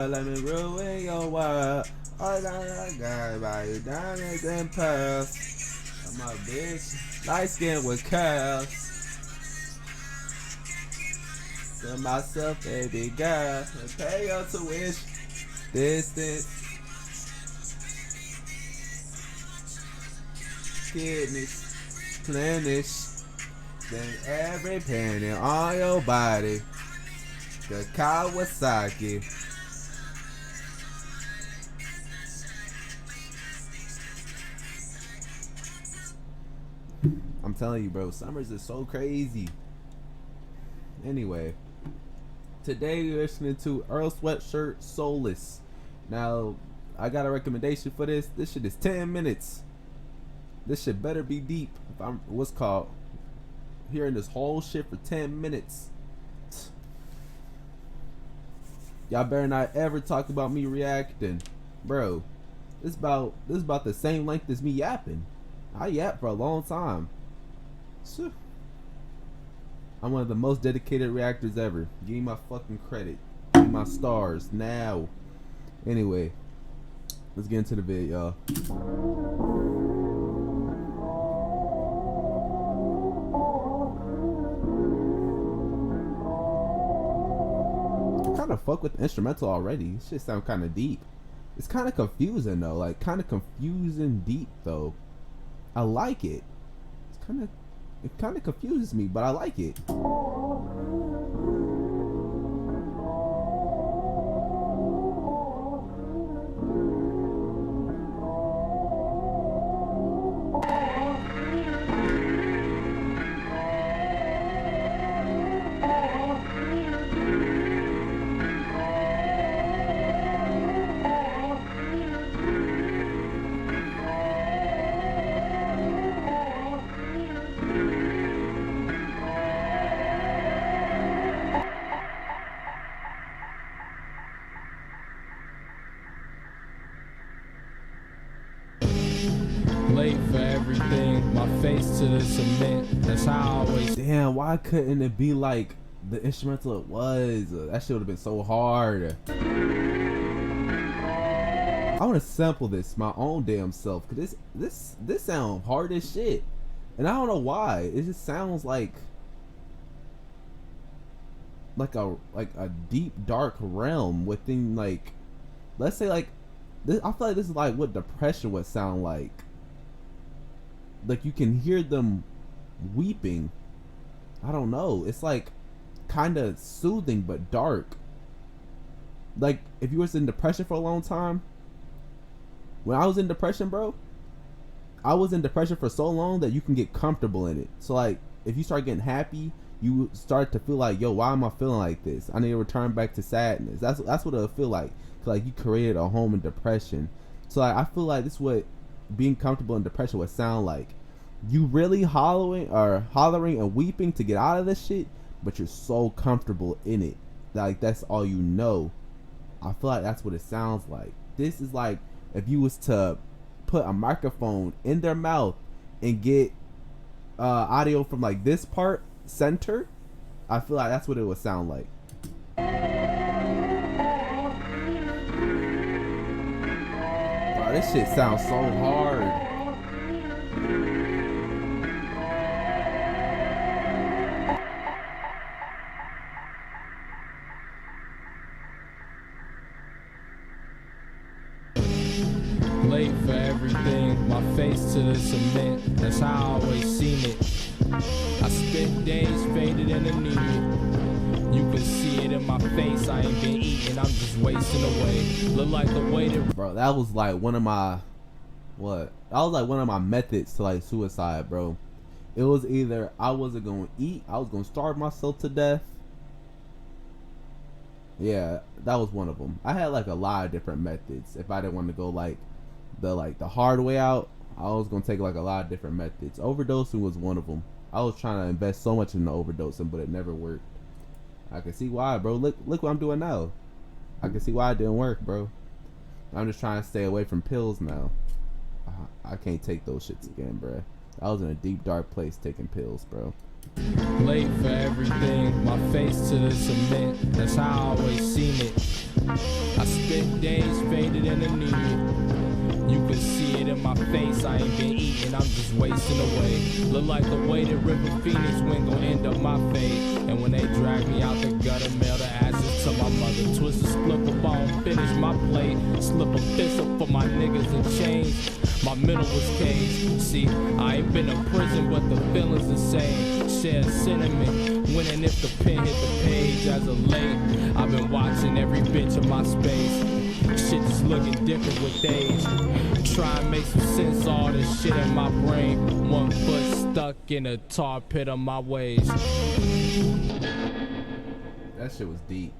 Let me ruin your world. All I got by your diamonds and pearls. I'm a bitch, light skin with curls. To myself, baby girl, and pay your tuition. Distance, kidneys, plenish. Then every penny on your body. The Kawasaki. I'm telling you, bro, summers is so crazy. Anyway, today you're listening to Earl Sweatshirt Solace. Now, I got a recommendation for this. This shit is 10 minutes. This shit better be deep. If I'm what's called hearing this whole shit for 10 minutes. Y'all better not ever talk about me reacting, bro. This about the same length as me yapping. I yap for a long time. I'm one of the most dedicated reactors ever. Give me my fucking credit. Give me my stars now. Anyway, let's get into the vid, y'all. I kind of fuck with the instrumental already. This shit sound kind of deep. It's kind of confusing though, like kind of confusing deep though. I like it. It kind of confuses me, but I like it. Late for everything, my face to the cement. That's how I always. Damn, why couldn't it be like the instrumental it was? That shit would have been so hard. I want to sample this my own damn self, cause this sound hard as shit, and I don't know why. It just sounds like a deep dark realm within, like, let's say like this. I feel like this is like what depression would sound like. Like you can hear them weeping. I don't know. It's like kind of soothing but dark. Like if you was in depression for a long time. When I was in depression, bro, I was in depression for so long that you can get comfortable in it. So like if you start getting happy, you start to feel like, yo, why am I feeling like this? I need to return back to sadness. That's what it'll feel like. Like you created a home in depression. So like, I feel like this is what being comfortable in depression would sound like. You really hollering and weeping to get out of this shit, but you're so comfortable in it. Like that's all you know. I feel like that's what it sounds like. This is like if you was to put a microphone in their mouth and get audio from like this part center. I feel like that's what it would sound like. Bro, this shit sounds so hard. Late for everything, my face to the cement. That's how I always seen it. I spent days faded and anemic. You can see it in my face. I ain't been eating, I'm just wasting away. Look like the way that. Bro, that was like one of my that was like one of my methods to like suicide, bro. It was either I wasn't gonna eat, I was gonna starve myself to death. Yeah, that was one of them. I had like a lot of different methods. If I didn't want to go like the hard way out, I was gonna take like a lot of different methods. Overdosing was one of them. I was trying to invest so much in the overdosing, but it never worked. I can see why, bro. Look what I'm doing now. I can see why it didn't work, bro. I'm just trying to stay away from pills now. I can't take those shits again, bro. I was in a deep dark place taking pills, bro. Late for everything, my face to the cement, that's how I always seen it. I spent days faded in anemia. You can see it in my face, I ain't been eating, I'm just wasting away. Look like the way that River Phoenix went gon' end up my fate. And when they drag me out the gutter, mail the ashes to my mother. Twist a split a bone, finish my plate. Slip a fist up for my niggas in chains. My middle was caged. See, I ain't been to prison, but the feeling's the same. Share sentiment, winning if the pen hit the page. As of late, I've been watching every bitch in my space. Shit just looking different with age. Try and make some sense of all this shit in my brain. One foot stuck in a tar pit of my ways. That shit was deep.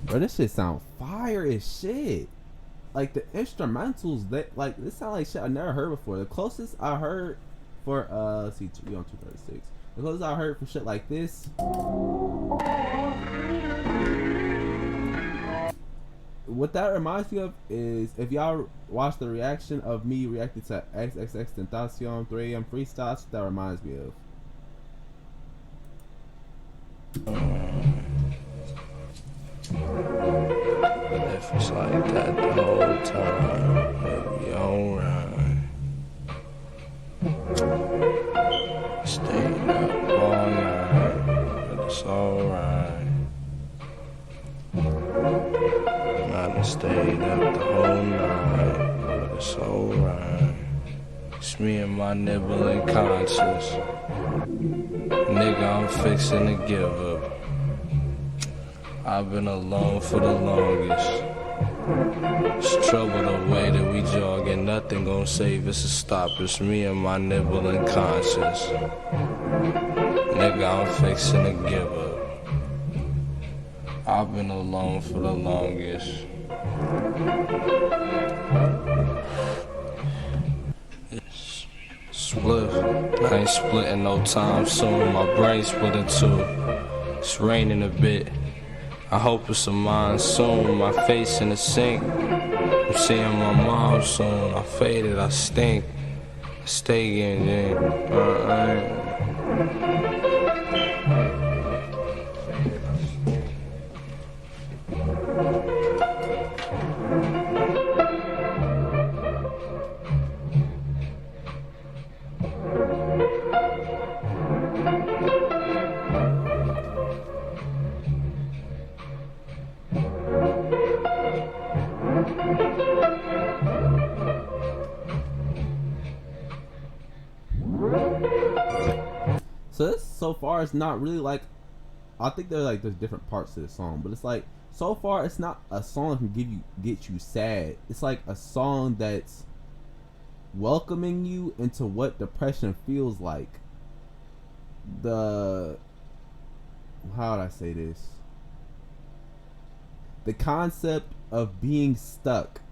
Bro, this shit sound fire as shit. Like the instrumentals, that like this sound like shit I never heard before. The closest I heard for let's see, we on 236. The closest I heard for shit like this. What that reminds me of is if y'all watch the reaction of me reacting to XXX Tentacion 3 AM freestyle, that's what that reminds me of. If it's like that the whole time, maybe alright. Staying up all night, but it's alright. I done stayed up the whole night, but it's alright. It's me and my nibbling conscience. Nigga, I'm fixing to give up. I've been alone for the longest. It's trouble the way that we jog, and nothing gon' save us or stop us. Me and my nibbling conscience. Nigga, I'm fixing to give up. I've been alone for the longest. Split. I ain't splitting no time soon. My brain split in two. It's raining a bit. I hope it's a monsoon, my face in the sink. I'm seeing my mom soon. I faded, I stink. I stay getting in. So this so far it's not really like, I think there's different parts to the song, but it's like so far it's not a song that can get you sad. It's like a song that's welcoming you into what depression feels like. How would I say this? The concept of being stuck.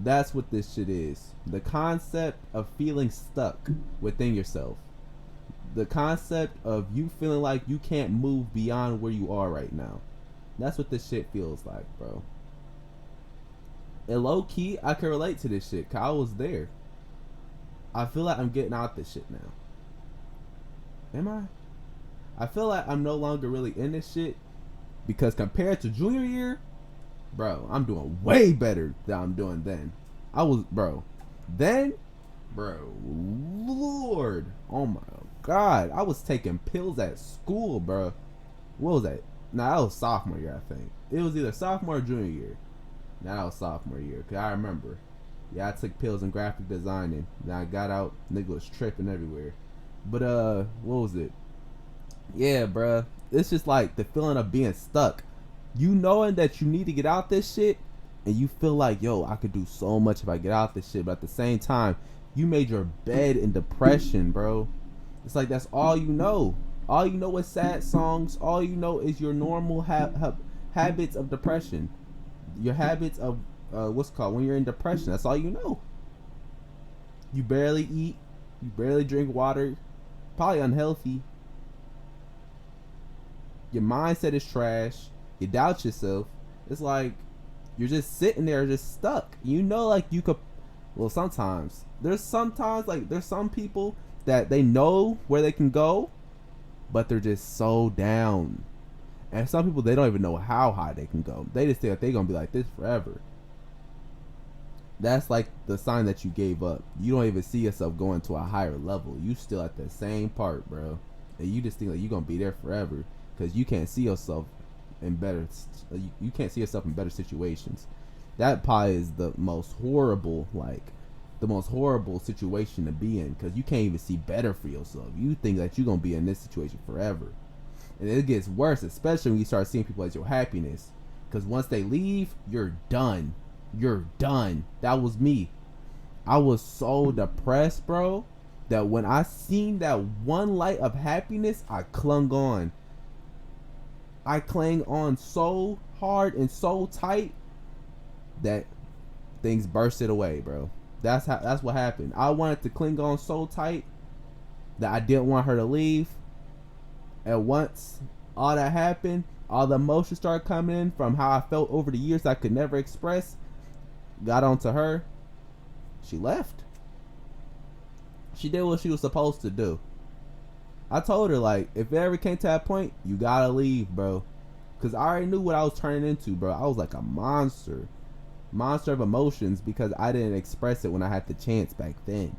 That's what this shit is. The concept of feeling stuck within yourself. The concept of you feeling like you can't move beyond where you are right now. That's what this shit feels like, bro. And low key, I can relate to this shit, cause I was there. I feel like I'm getting out this shit now. Am I? I feel like I'm no longer really in this shit, because compared to junior year, bro, I'm doing way better than I'm doing then. Lord, oh my God, I was taking pills at school, bro. What was that? Nah, that was sophomore year, I think. It was either sophomore or junior year. Nah, that was sophomore year, cause I remember. Yeah, I took pills in graphic designing. Then I got out, nigga was tripping everywhere. But what was it? Yeah, bruh. It's just like the feeling of being stuck. You knowing that you need to get out this shit, and you feel like, yo, I could do so much if I get out this shit. But at the same time, you made your bed in depression, bro. It's like that's all you know. All you know is sad songs. All you know is your normal habits of depression. Your habits of what's called when you're in depression. That's all you know. You barely eat. You barely drink water. Probably unhealthy. Your mindset is trash. You doubt yourself. It's like you're just sitting there, just stuck. You know, like you could. Well, sometimes there's some people that they know where they can go, but they're just so down. And some people, they don't even know how high they can go. They just think that they're gonna be like this forever. That's like the sign that you gave up. You don't even see yourself going to a higher level. You still at the same part, bro. And you just think like you're gonna be there forever because you can't see yourself in better. You can't see yourself in better situations. That probably is the most horrible, situation to be in, because you can't even see better for yourself. You think that you're gonna be in this situation forever, and it gets worse, especially when you start seeing people as your happiness. Because once they leave, you're done. You're done. That was me. I was so depressed, bro, that when I seen that one light of happiness, I clung on. I clung on so hard and so tight that things bursted away, bro. That's what happened. I wanted to cling on so tight that I didn't want her to leave. And once all that happened, all the emotions started coming in from how I felt over the years I could never express. Got onto her. She left. She did what she was supposed to do. I told her, like, if it ever came to that point, you gotta leave, bro. Because I already knew what I was turning into, bro. I was like a monster of emotions because I didn't express it when I had the chance back then.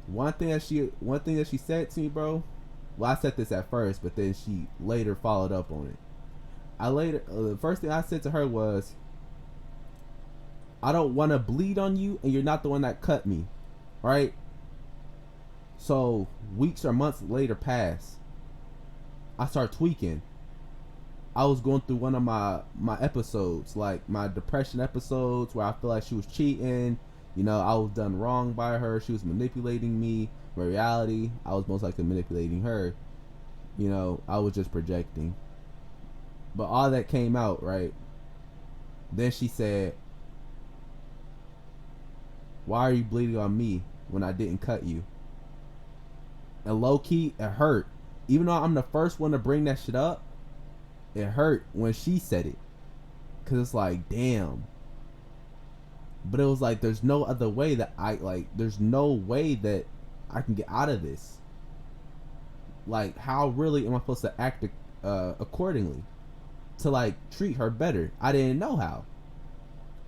One thing that she said to me, bro. Well, I said this at first, but then she later followed up on it. The first thing I said to her was, I don't want to bleed on you, and you're not the one that cut me, right? So weeks or months later pass. I start tweaking. I was going through one of my episodes, like my depression episodes, where I feel like she was cheating. You know, I was done wrong by her. She was manipulating me. In reality, I was most likely manipulating her. You know, I was just projecting. But all that came out, right? Then she said, why are you bleeding on me when I didn't cut you? And low key, it hurt. Even though I'm the first one to bring that shit up, it hurt when she said it. Cause it's like, damn. But it was like, there's no other way that there's no way that I can get out of this. Like, how really am I supposed to act accordingly to like treat her better? I didn't know how.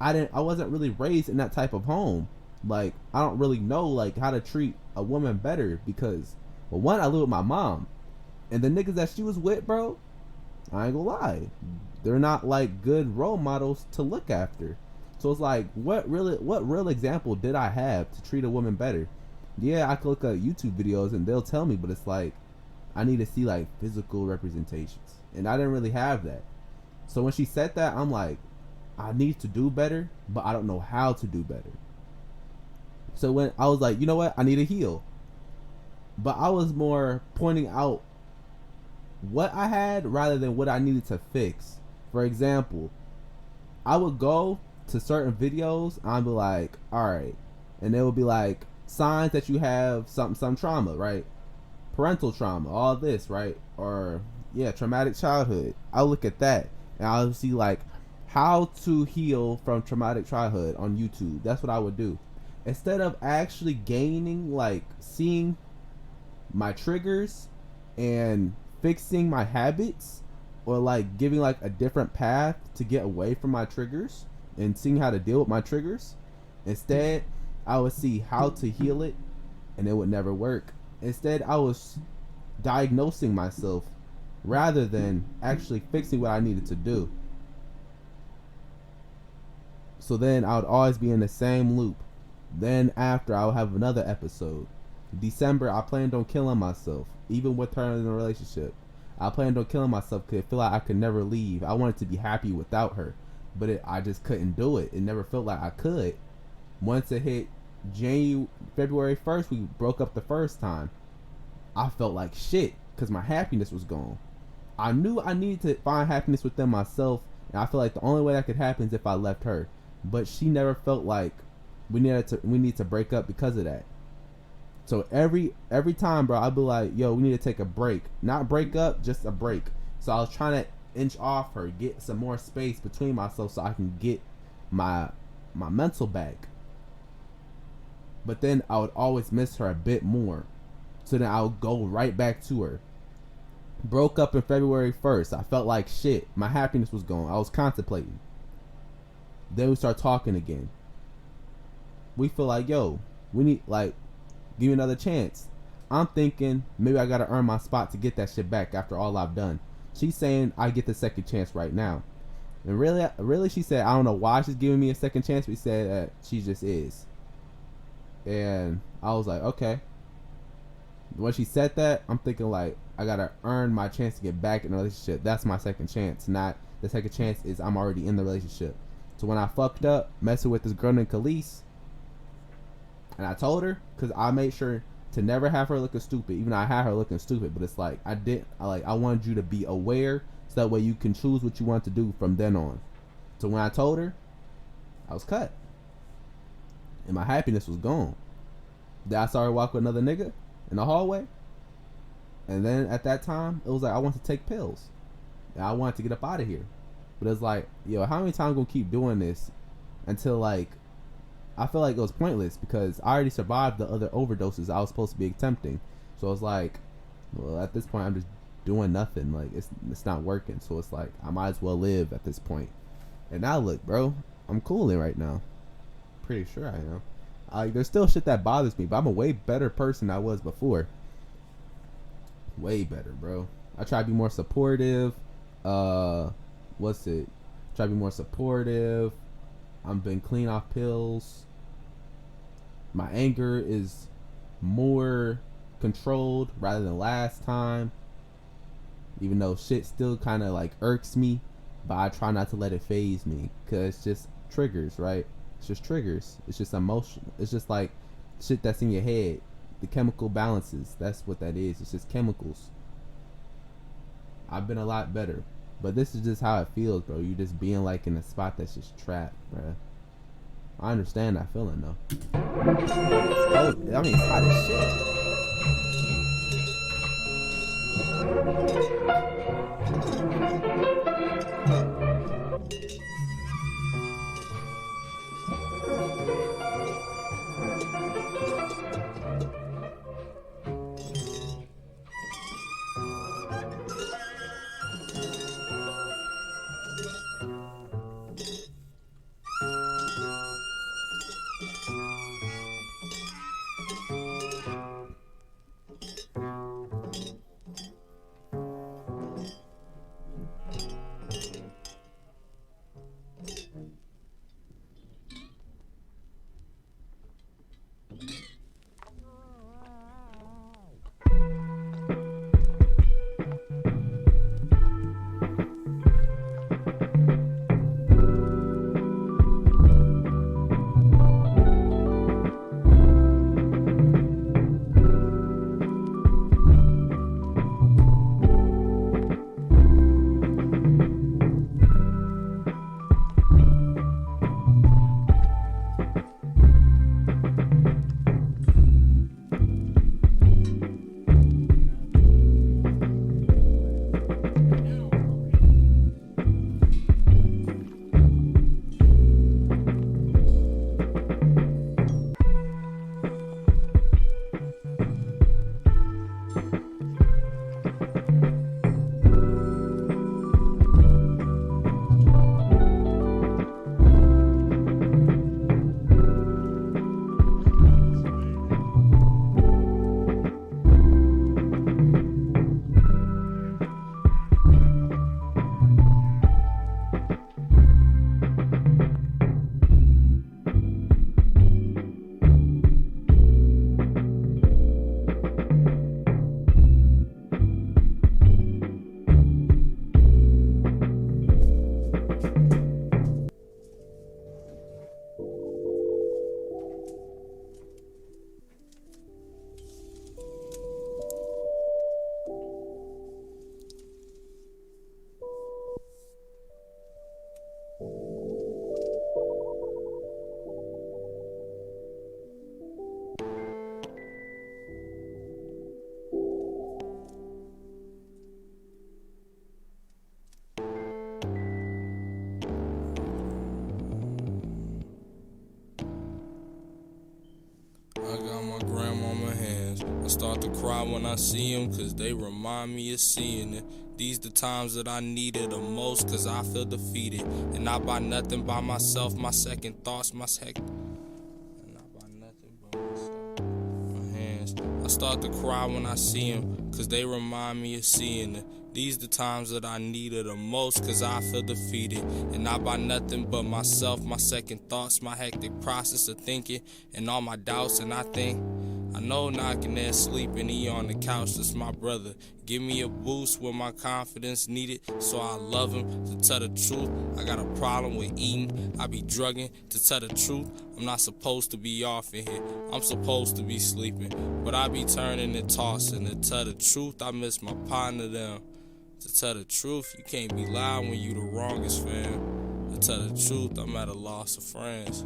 I wasn't really raised in that type of home. Like, I don't really know like how to treat a woman better because, well, one, I live with my mom, and the niggas that she was with, bro, I ain't gonna lie, they're not like good role models to look after. So it's like, what real example did I have to treat a woman better? Yeah, I could look at YouTube videos and they'll tell me, but it's like, I need to see like physical representations, and I didn't really have that. So when she said that, I'm like, I need to do better, but I don't know how to do better. So when I was like, you know what, I need to heal. But I was more pointing out what I had rather than what I needed to fix. For example, I would go to certain videos and I'd be like, alright, and they would be like, signs that you have some trauma, right? Parental trauma, all this, right? Or yeah, traumatic childhood. I'll look at that and I'll see like how to heal from traumatic childhood on YouTube. That's what I would do. Instead of actually gaining, like, seeing my triggers and fixing my habits, or like giving like a different path to get away from my triggers and seeing how to deal with my triggers, instead I would see how to heal it, and it would never work. Instead, I was diagnosing myself rather than actually fixing what I needed to do. So then I would always be in the same loop. Then after, I would have another episode. December, I planned on killing myself, even with her in a relationship. I planned on killing myself because I feel like I could never leave. I wanted to be happy without her, but I just couldn't do it. It never felt like I could. Once it hit February 1st, we broke up the first time. I felt like shit because my happiness was gone. I knew I needed to find happiness within myself, and I feel like the only way that could happen is if I left her. But she never felt like we need to break up because of that. So every time, bro, I'd be like, yo, we need to take a break. Not break up, just a break. So I was trying to inch off her, get some more space between myself so I can get my mental back. But then I would always miss her a bit more. So then I would go right back to her. Broke up in February 1st. I felt like shit. My happiness was gone. I was contemplating. Then we start talking again. We feel like, yo, we need, like, give me another chance. I'm thinking maybe I gotta earn my spot to get that shit back after all I've done. She's saying I get the second chance right now. And really she said, I don't know why she's giving me a second chance, but she said that she just is. And I was like, okay. When she said that, I'm thinking like, I gotta earn my chance to get back in a relationship. That's my second chance. Not the second chance is I'm already in the relationship. So when I fucked up messing with this girl named Khalees, and I told her, because I made sure to never have her looking stupid, even though I had her looking stupid, but it's like I wanted you to be aware so that way you can choose what you want to do from then on. So when I told her, I was cut. And my happiness was gone. Then I saw her walk with another nigga in the hallway. And then at that time, it was like I wanted to take pills. And I wanted to get up out of here. But it's like, yo, how many times I'm gonna keep doing this until like I feel like it was pointless because I already survived the other overdoses I was supposed to be attempting. So it's like, well, at this point I'm just doing nothing. Like it's not working. So it's like I might as well live at this point. And now look, bro, I'm cooling right now. Pretty sure I am. There's still shit that bothers me, but I'm a way better person than I was before. Way better, bro. I try to be more supportive. Try to be more supportive. I've been clean off pills. My anger is more controlled rather than last time. Even though shit still kind of like irks me, but I try not to let it phase me because it's just triggers, right? It's just triggers. It's just emotion. It's just like shit that's in your head. The chemical balances. That's what that is. It's just chemicals. I've been a lot better. But this is just how it feels, bro. You just being like in a spot that's just trapped, bro. I understand that feeling, though. Oh, I mean, it's hot as shit. start to cry when I see them, cause they remind me of seeing it. These the times that I need it the most, cause I feel defeated. And not by nothing by myself, my second thoughts, my second. And not by nothing but myself. My hands. I start to cry when I see them, cause they remind me of seeing it. These the times that I need it the most, cause I feel defeated. And not by nothing but myself, my second thoughts, my hectic process of thinking, and all my doubts. And I think, I know knocking there sleeping, he on the couch, that's my brother. Give me a boost when my confidence needed, so I love him. To tell the truth, I got a problem with eating, I be drugging. To tell the truth, I'm not supposed to be off in here, I'm supposed to be sleeping, but I be turning and tossing. To tell the truth, I miss my partner them. To tell the truth, you can't be loud when you the wrongest, fam. To tell the truth, I'm at a loss of friends.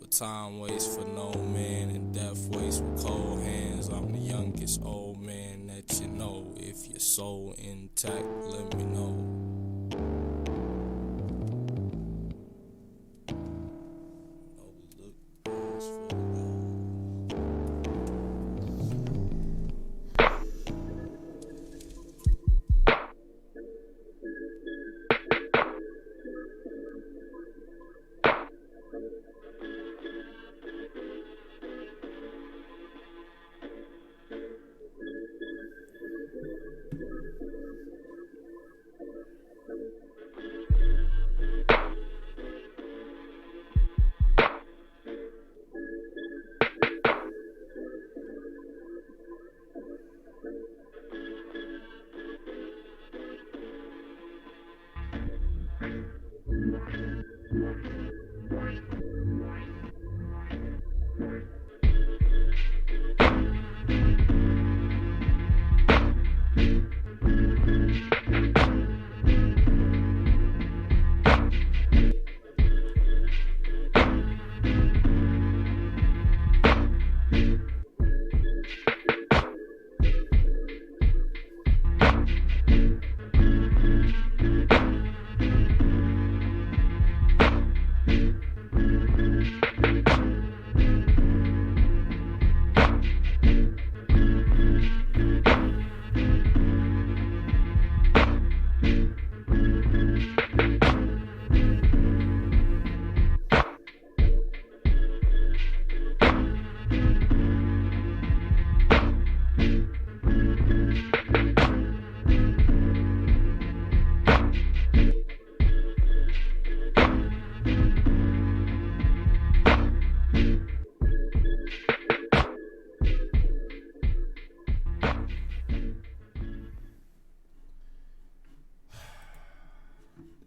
But time waits for no man, and death waits with cold hands. I'm the youngest old man that you know. If your soul intact, let me know.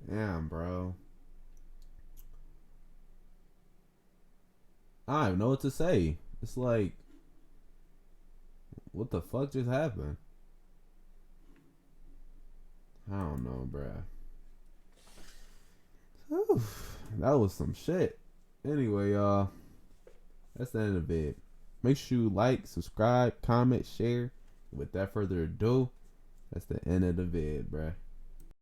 Damn, bro. I don't even know what to say. It's like, what the fuck just happened? I don't know, bruh. Whew, that was some shit. Anyway, y'all, that's the end of the vid. Make sure you like, subscribe, comment, share. Without further ado, that's the end of the vid, bruh.